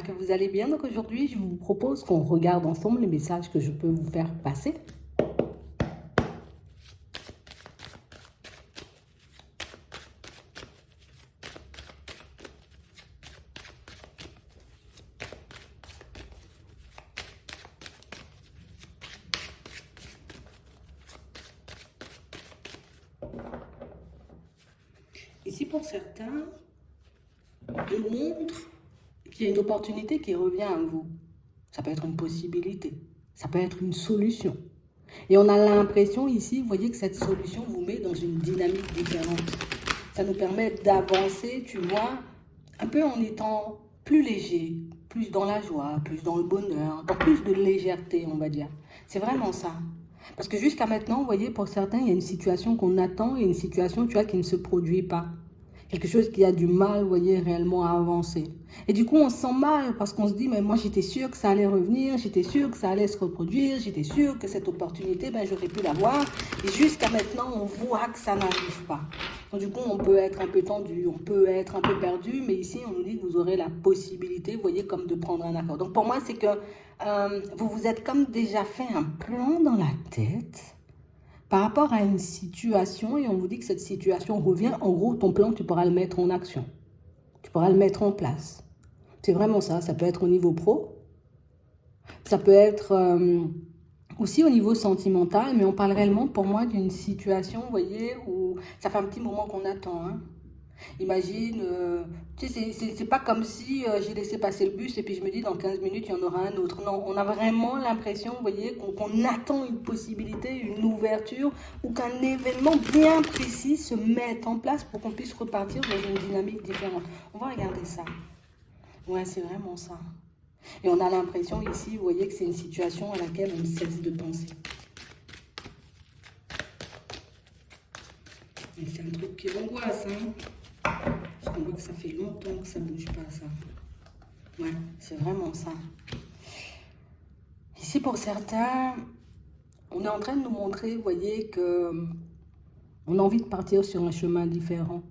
que vous allez bien. Donc aujourd'hui, je vous propose qu'on regarde ensemble les messages que je peux vous faire passer. Ici, pour certains, je montre qu'il y a une opportunité qui revient à vous. Ça peut être une possibilité, ça peut être une solution. Et on a l'impression ici, vous voyez que cette solution vous met dans une dynamique différente. Ça nous permet d'avancer, tu vois, un peu en étant plus léger, plus dans la joie, plus dans le bonheur, dans plus de légèreté, on va dire. C'est vraiment ça. Parce que jusqu'à maintenant, vous voyez, pour certains, il y a une situation qu'on attend et une situation, tu vois, qui ne se produit pas. Quelque chose qui a du mal, vous voyez, réellement à avancer. Et du coup, on se sent mal parce qu'on se dit, mais moi, j'étais sûre que ça allait revenir, j'étais sûre que ça allait se reproduire, j'étais sûre que cette opportunité, ben, j'aurais pu l'avoir. Et jusqu'à maintenant, on voit que ça n'arrive pas. Donc, du coup, on peut être un peu tendu, on peut être un peu perdu, mais ici, on nous dit que vous aurez la possibilité, vous voyez, comme de prendre un accord. Donc, pour moi, c'est que vous vous êtes comme déjà fait un plan dans la tête par rapport à une situation et on vous dit que cette situation revient, en gros, ton plan, tu pourras le mettre en action. Tu pourras le mettre en place. C'est vraiment ça. Ça peut être au niveau pro. Ça peut être aussi au niveau sentimental, mais on parle réellement pour moi d'une situation, vous voyez, où ça fait un petit moment qu'on attend, hein. Imagine, tu sais, c'est pas comme si j'ai laissé passer le bus et puis je me dis dans 15 minutes, il y en aura un autre. Non, on a vraiment l'impression, vous voyez, qu'on attend une possibilité, une ouverture ou qu'un événement bien précis se mette en place pour qu'on puisse repartir dans une dynamique différente. On va regarder ça. Ouais, c'est vraiment ça. Et on a l'impression ici, vous voyez, que c'est une situation à laquelle on ne cesse de penser. Et c'est un truc qui angoisse, hein. Parce qu'on voit que ça fait longtemps que ça ne bouge pas, ça. Ouais, c'est vraiment ça. Ici, pour certains, on est en train de nous montrer, vous voyez, que on a envie de partir sur un chemin différent.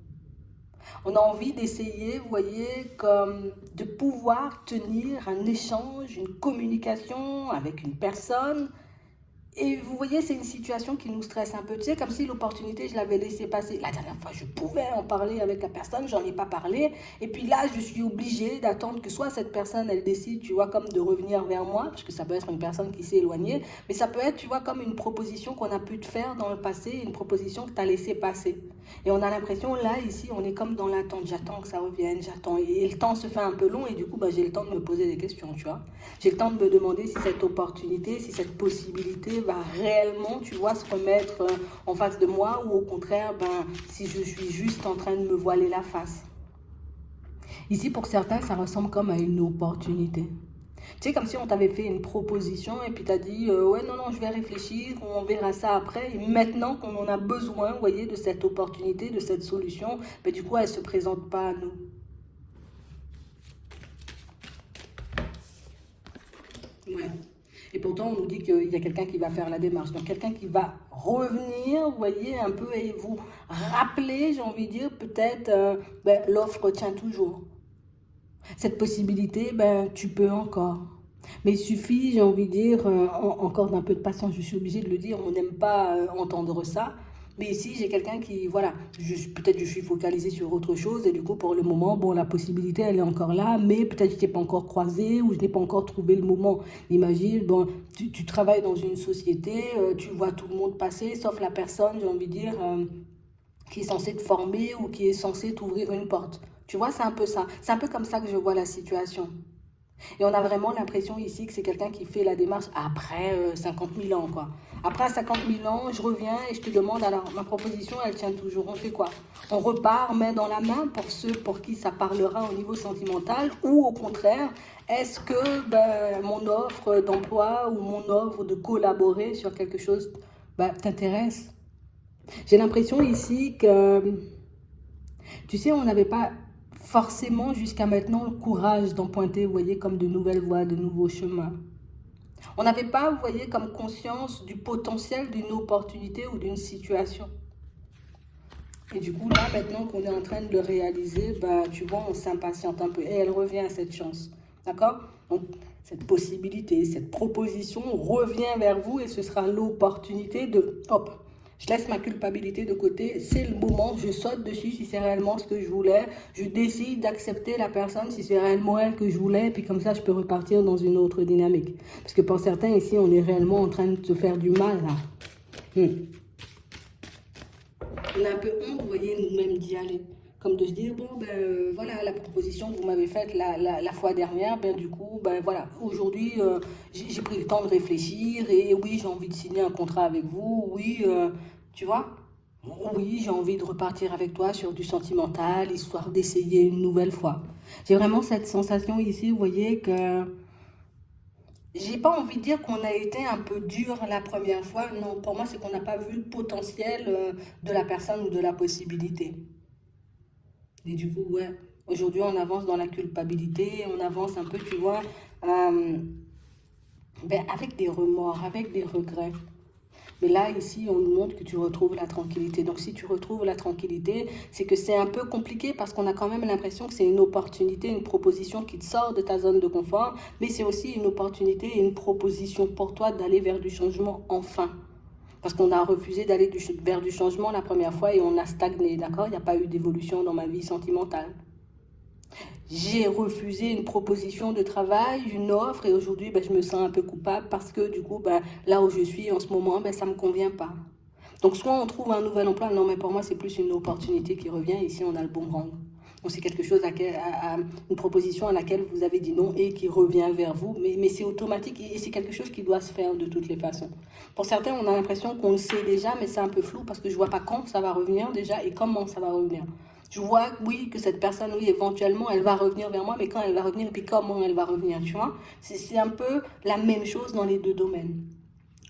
On a envie d'essayer, vous voyez, comme de pouvoir tenir un échange, une communication avec une personne. Et vous voyez, c'est une situation qui nous stresse un peu. Tu sais, comme si l'opportunité, je l'avais laissé passer. La dernière fois, je pouvais en parler avec la personne, j'en ai pas parlé. Et puis là, je suis obligée d'attendre que soit cette personne, elle décide, tu vois, comme de revenir vers moi, parce que ça peut être une personne qui s'est éloignée, mais ça peut être, tu vois, comme une proposition qu'on a pu te faire dans le passé, une proposition que tu as laissé passer. Et on a l'impression, là, ici, on est comme dans l'attente. J'attends que ça revienne, j'attends. Et le temps se fait un peu long et du coup, bah, j'ai le temps de me poser des questions, tu vois. J'ai le temps de me demander si cette opportunité, si cette possibilité va réellement, tu vois, se remettre en face de moi ou au contraire, ben, si je suis juste en train de me voiler la face. Ici, pour certains, ça ressemble comme à une opportunité. Tu sais, comme si on t'avait fait une proposition et puis t'as dit ouais, non, non, je vais réfléchir, on verra ça après. Et maintenant qu'on en a besoin, vous voyez, de cette opportunité, de cette solution, ben, du coup, elle ne se présente pas à nous. Ouais. Et pourtant, on nous dit qu'il y a quelqu'un qui va faire la démarche. Donc, quelqu'un qui va revenir, vous voyez, un peu et vous rappeler, j'ai envie de dire, peut-être, ben, l'offre tient toujours. Cette possibilité, ben, tu peux encore. Mais il suffit, j'ai envie de dire, encore d'un peu de patience, je suis obligée de le dire, on n'aime pas entendre ça. Mais ici, j'ai quelqu'un qui, voilà, peut-être je suis focalisée sur autre chose et du coup, pour le moment, bon, la possibilité, elle est encore là, mais peut-être je ne t'ai pas encore croisé ou je n'ai pas encore trouvé le moment. Imagine, bon, tu travailles dans une société, tu vois tout le monde passer, sauf la personne, j'ai envie de dire, qui est censée te former ou qui est censée t'ouvrir une porte. Tu vois, c'est un peu ça. C'est un peu comme ça que je vois la situation. Et on a vraiment l'impression ici que c'est quelqu'un qui fait la démarche après 50 000 ans, quoi. Après 50 000 ans, je reviens et je te demande, alors, ma proposition, elle tient toujours. On fait quoi? On repart main dans la main pour ceux pour qui ça parlera au niveau sentimental ou au contraire, est-ce que ben, mon offre d'emploi ou mon offre de collaborer sur quelque chose ben, t'intéresse? J'ai l'impression ici que, tu sais, on n'avait pas forcément jusqu'à maintenant le courage d'emprunter, vous voyez, comme de nouvelles voies, de nouveaux chemins. On n'avait pas, vous voyez, comme conscience du potentiel d'une opportunité ou d'une situation. Et du coup, là, maintenant qu'on est en train de le réaliser, bah, tu vois, on s'impatiente un peu. Et elle revient à cette chance. D'accord? Donc, cette possibilité, cette proposition revient vers vous et ce sera l'opportunité de, hop, je laisse ma culpabilité de côté, c'est le moment, je saute dessus si c'est réellement ce que je voulais, je décide d'accepter la personne si c'est réellement elle que je voulais, et puis comme ça, je peux repartir dans une autre dynamique. Parce que pour certains, ici, on est réellement en train de se faire du mal, là. On a un peu honte, vous voyez, nous-mêmes d'y aller. Comme de se dire, bon, ben voilà, la proposition que vous m'avez faite la fois dernière, ben du coup, ben voilà, aujourd'hui, j'ai pris le temps de réfléchir et oui, j'ai envie de signer un contrat avec vous, oui, tu vois, oui, j'ai envie de repartir avec toi sur du sentimental, histoire d'essayer une nouvelle fois. J'ai vraiment cette sensation ici, vous voyez, que j'ai pas envie de dire qu'on a été un peu dur la première fois. Non, pour moi, c'est qu'on n'a pas vu le potentiel de la personne ou de la possibilité. Et du coup, ouais, aujourd'hui, on avance dans la culpabilité, on avance un peu, tu vois, euh, ben, avec des remords, avec des regrets. Mais là, ici, on nous montre que tu retrouves la tranquillité. Donc, si tu retrouves la tranquillité, c'est que c'est un peu compliqué parce qu'on a quand même l'impression que c'est une opportunité, une proposition qui te sort de ta zone de confort. Mais c'est aussi une opportunité et une proposition pour toi d'aller vers du changement enfin. Parce qu'on a refusé d'aller vers du changement la première fois et on a stagné, d'accord? Il n'y a pas eu d'évolution dans ma vie sentimentale. J'ai refusé une proposition de travail, une offre, et aujourd'hui, ben, je me sens un peu coupable parce que du coup, ben, là où je suis en ce moment, ben, ça ne me convient pas. Donc, soit on trouve un nouvel emploi, non, mais pour moi, c'est plus une opportunité qui revient. Ici, on a le boomerang. Donc, c'est quelque chose, une proposition à laquelle vous avez dit non et qui revient vers vous, mais c'est automatique et c'est quelque chose qui doit se faire de toutes les façons. Pour certains, on a l'impression qu'on le sait déjà, mais c'est un peu flou parce que je ne vois pas quand ça va revenir déjà et comment ça va revenir. Je vois, oui, que cette personne, oui, éventuellement, elle va revenir vers moi, mais quand elle va revenir et puis comment elle va revenir, tu vois? C'est un peu la même chose dans les deux domaines.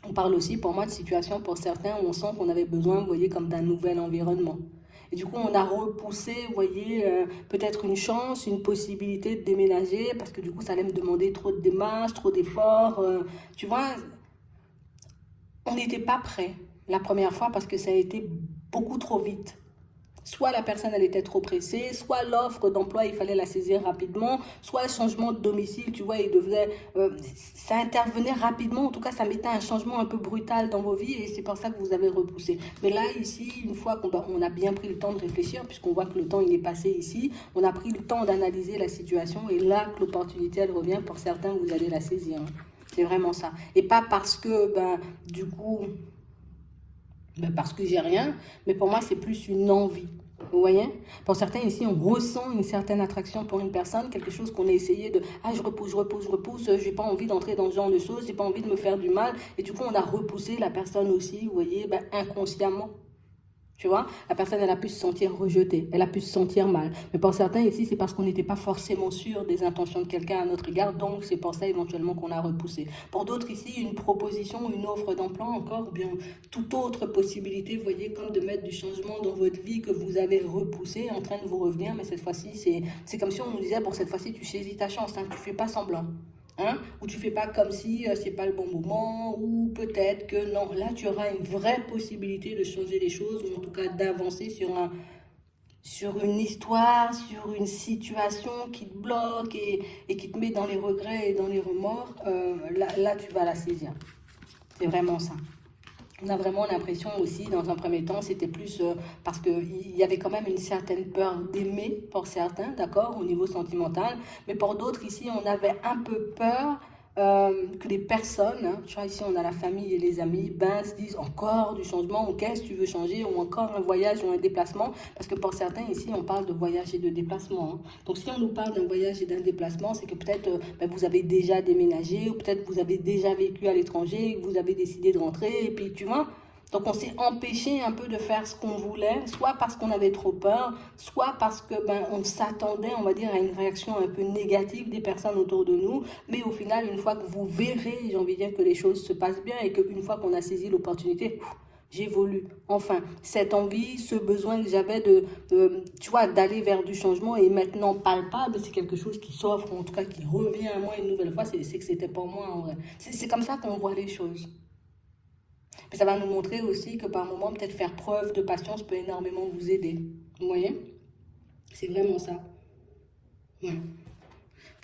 On parle aussi, pour moi, de situation pour certains où on sent qu'on avait besoin, vous voyez, comme d'un nouvel environnement. Et du coup, on a repoussé, vous voyez, peut-être une chance, une possibilité de déménager, parce que du coup, ça allait me demander trop de démarches, trop d'efforts. Tu vois, on n'était pas prêt la première fois parce que ça a été beaucoup trop vite. Soit la personne, elle était trop pressée, soit l'offre d'emploi, il fallait la saisir rapidement, soit le changement de domicile, tu vois, ça intervenait rapidement, en tout cas, ça mettait un changement un peu brutal dans vos vies et c'est pour ça que vous avez repoussé. Mais là, ici, une fois qu'on a bien pris le temps de réfléchir, puisqu'on voit que le temps, il est passé ici, on a pris le temps d'analyser la situation et là, que l'opportunité, elle revient, pour certains, vous allez la saisir. C'est vraiment ça. Et pas parce que, du coup, parce que j'ai rien, mais pour moi, c'est plus une envie. Vous voyez? Pour certains ici, on ressent une certaine attraction pour une personne, quelque chose qu'on a essayé de, ah, je repousse, j'ai pas envie d'entrer dans ce genre de choses, j'ai pas envie de me faire du mal, et du coup, on a repoussé la personne aussi, vous voyez, inconsciemment. Tu vois, la personne, elle a pu se sentir rejetée, elle a pu se sentir mal. Mais pour certains ici, c'est parce qu'on n'était pas forcément sûr des intentions de quelqu'un à notre égard, donc c'est pour ça éventuellement qu'on a repoussé. Pour d'autres ici, une proposition, une offre d'emploi encore, ou bien toute autre possibilité, vous voyez, comme de mettre du changement dans votre vie que vous avez repoussé, en train de vous revenir, mais cette fois-ci, c'est comme si on nous disait, bon, cette fois-ci, tu saisis ta chance, hein, tu fais pas semblant. Hein? Ou tu fais pas comme si c'est pas le bon moment, ou peut-être que non, là tu auras une vraie possibilité de changer les choses, ou en tout cas d'avancer sur une histoire, sur une situation qui te bloque et qui te met dans les regrets et dans les remords. Là tu vas la saisir. C'est vraiment ça. On a vraiment l'impression aussi, dans un premier temps, c'était plus parce qu'il y avait quand même une certaine peur d'aimer pour certains, d'accord, au niveau sentimental. Mais pour d'autres, ici, on avait un peu peur que les personnes, hein, tu vois, ici, on a la famille et les amis, se disent encore du changement, ou qu'est-ce que tu veux changer, ou encore un voyage ou un déplacement. Parce que pour certains, ici, on parle de voyage et de déplacement. Hein. Donc, si on nous parle d'un voyage et d'un déplacement, c'est que peut-être vous avez déjà déménagé, ou peut-être vous avez déjà vécu à l'étranger, que vous avez décidé de rentrer, et puis tu vois. Donc on s'est empêché un peu de faire ce qu'on voulait, soit parce qu'on avait trop peur, soit parce que on s'attendait, on va dire, à une réaction un peu négative des personnes autour de nous. Mais au final, une fois que vous verrez, j'ai envie de dire que les choses se passent bien et qu'une fois qu'on a saisi l'opportunité, j'évolue. Enfin, cette envie, ce besoin que j'avais tu vois, d'aller vers du changement est maintenant palpable. C'est quelque chose qui s'offre, en tout cas qui revient à moi une nouvelle fois. C'est que c'était pour moi en vrai. C'est comme ça qu'on voit les choses. Mais ça va nous montrer aussi que par moment, peut-être faire preuve de patience peut énormément vous aider. Vous voyez? C'est vraiment ça. Ouais.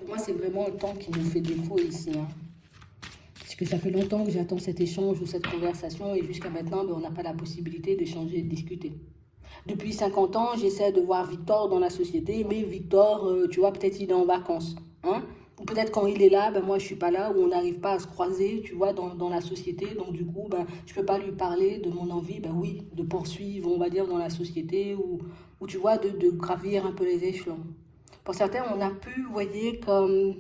Pour moi, c'est vraiment le temps qui nous fait défaut ici, hein. Parce que ça fait longtemps que j'attends cet échange ou cette conversation et jusqu'à maintenant, ben, on n'a pas la possibilité d'échanger et de discuter. Depuis 50 ans, j'essaie de voir Victor dans la société, mais Victor, tu vois, peut-être il est en vacances, hein? Ou peut-être quand il est là, ben moi je suis pas là, ou on n'arrive pas à se croiser, tu vois, dans la société. Donc du coup, ben, je peux pas lui parler de mon envie, ben oui, de poursuivre, on va dire, dans la société, ou tu vois, de gravir un peu les échelons. Pour certains, on a pu, vous voyez, comme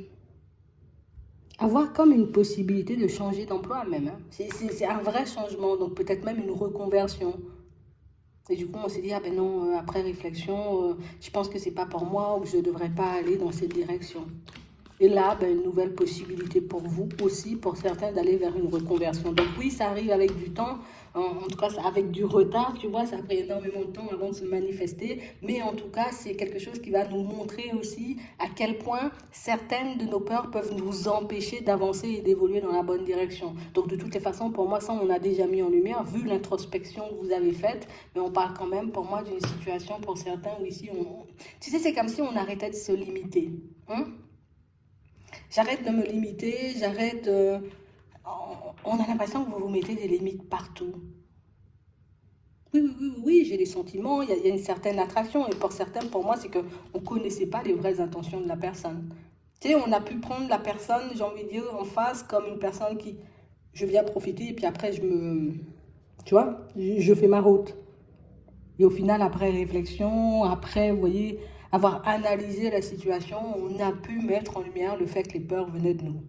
avoir comme une possibilité de changer d'emploi même, hein. C'est un vrai changement, donc peut-être même une reconversion. Et du coup, on s'est dit, ah ben non, après réflexion, je pense que c'est pas pour moi ou je ne devrais pas aller dans cette direction. Et là, ben, une nouvelle possibilité pour vous aussi, pour certains, d'aller vers une reconversion. Donc oui, ça arrive avec du temps, en tout cas avec du retard, tu vois, ça a pris énormément de temps avant de se manifester, mais en tout cas, c'est quelque chose qui va nous montrer aussi à quel point certaines de nos peurs peuvent nous empêcher d'avancer et d'évoluer dans la bonne direction. Donc de toutes les façons, pour moi, ça, on a déjà mis en lumière, vu l'introspection que vous avez faite, mais on parle quand même, pour moi, d'une situation pour certains où ici, tu sais, c'est comme si on arrêtait de se limiter, hein? J'arrête de me limiter, j'arrête... on a l'impression que vous vous mettez des limites partout. Oui, oui, oui, oui, j'ai des sentiments, il y a une certaine attraction. Et pour certains, pour moi, c'est qu'on ne connaissait pas les vraies intentions de la personne. Tu sais, on a pu prendre la personne, j'ai envie de dire, en face comme une personne qui... Je viens profiter et puis après, je me... Tu vois, je fais ma route. Et au final, après réflexion, après, vous voyez, avoir analysé la situation, on a pu mettre en lumière le fait que les peurs venaient de nous.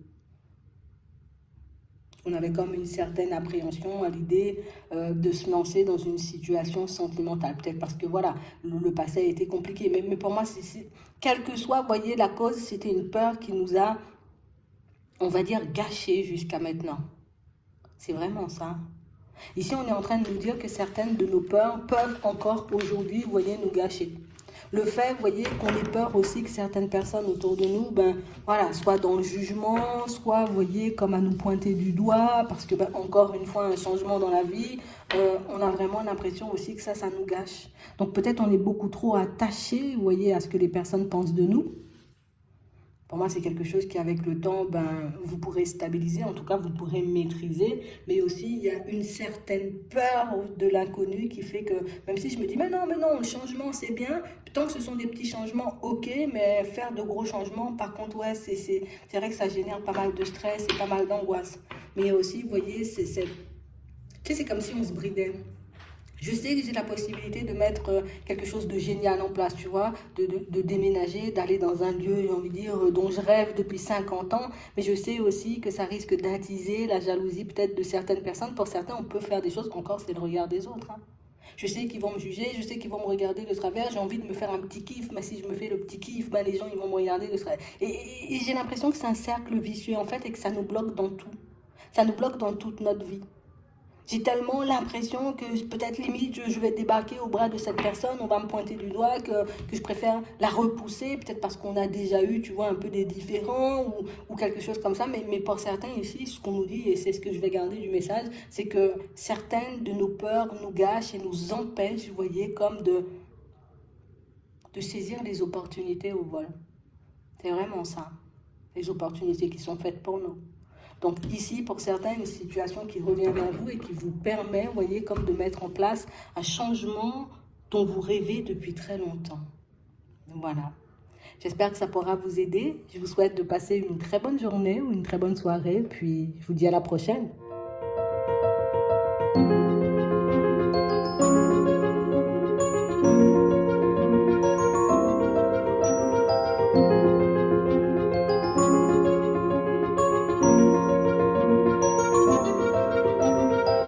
On avait comme une certaine appréhension à l'idée de se lancer dans une situation sentimentale. Peut-être parce que voilà, le passé a été compliqué. Mais pour moi, quelle que soit, vous voyez, la cause, c'était une peur qui nous a, on va dire, gâchés jusqu'à maintenant. C'est vraiment ça. Ici, on est en train de nous dire que certaines de nos peurs peuvent encore aujourd'hui, vous voyez, nous gâcher. Le fait, vous voyez, qu'on ait peur aussi que certaines personnes autour de nous, ben, voilà, soit dans le jugement, soit, vous voyez, comme à nous pointer du doigt, parce que, ben, encore une fois, un changement dans la vie, on a vraiment l'impression aussi que ça nous gâche. Donc peut-être on est beaucoup trop attaché, vous voyez, à ce que les personnes pensent de nous. Pour moi, c'est quelque chose qui, avec le temps, ben, vous pourrez stabiliser, en tout cas, vous pourrez maîtriser. Mais aussi, il y a une certaine peur de l'inconnu qui fait que, même si je me dis, mais non, le changement, c'est bien. Tant que ce sont des petits changements, ok, mais faire de gros changements, par contre, ouais, c'est vrai que ça génère pas mal de stress et pas mal d'angoisse. Mais aussi, vous voyez, c'est comme si on se bridait. Je sais que j'ai la possibilité de mettre quelque chose de génial en place, tu vois, de déménager, d'aller dans un lieu, j'ai envie de dire, dont je rêve depuis 50 ans. Mais je sais aussi que ça risque d'attiser la jalousie peut-être de certaines personnes. Pour certains, on peut faire des choses, encore c'est le regard des autres, hein. Je sais qu'ils vont me juger, je sais qu'ils vont me regarder de travers, j'ai envie de me faire un petit kiff, mais si je me fais le petit kiff, ben les gens ils vont me regarder de travers. Et j'ai l'impression que c'est un cercle vicieux en fait et que ça nous bloque dans tout. Ça nous bloque dans toute notre vie. J'ai tellement l'impression que peut-être limite je vais débarquer au bras de cette personne, on va me pointer du doigt, que je préfère la repousser, peut-être parce qu'on a déjà eu, tu vois, un peu des différends ou quelque chose comme ça. Mais pour certains ici, ce qu'on nous dit, et c'est ce que je vais garder du message, c'est que certaines de nos peurs nous gâchent et nous empêchent, vous voyez, comme de saisir les opportunités au vol. C'est vraiment ça, les opportunités qui sont faites pour nous. Donc ici, pour certains, une situation qui revient vers vous et qui vous permet, vous voyez, comme de mettre en place un changement dont vous rêvez depuis très longtemps. Voilà. J'espère que ça pourra vous aider. Je vous souhaite de passer une très bonne journée ou une très bonne soirée. Puis je vous dis à la prochaine.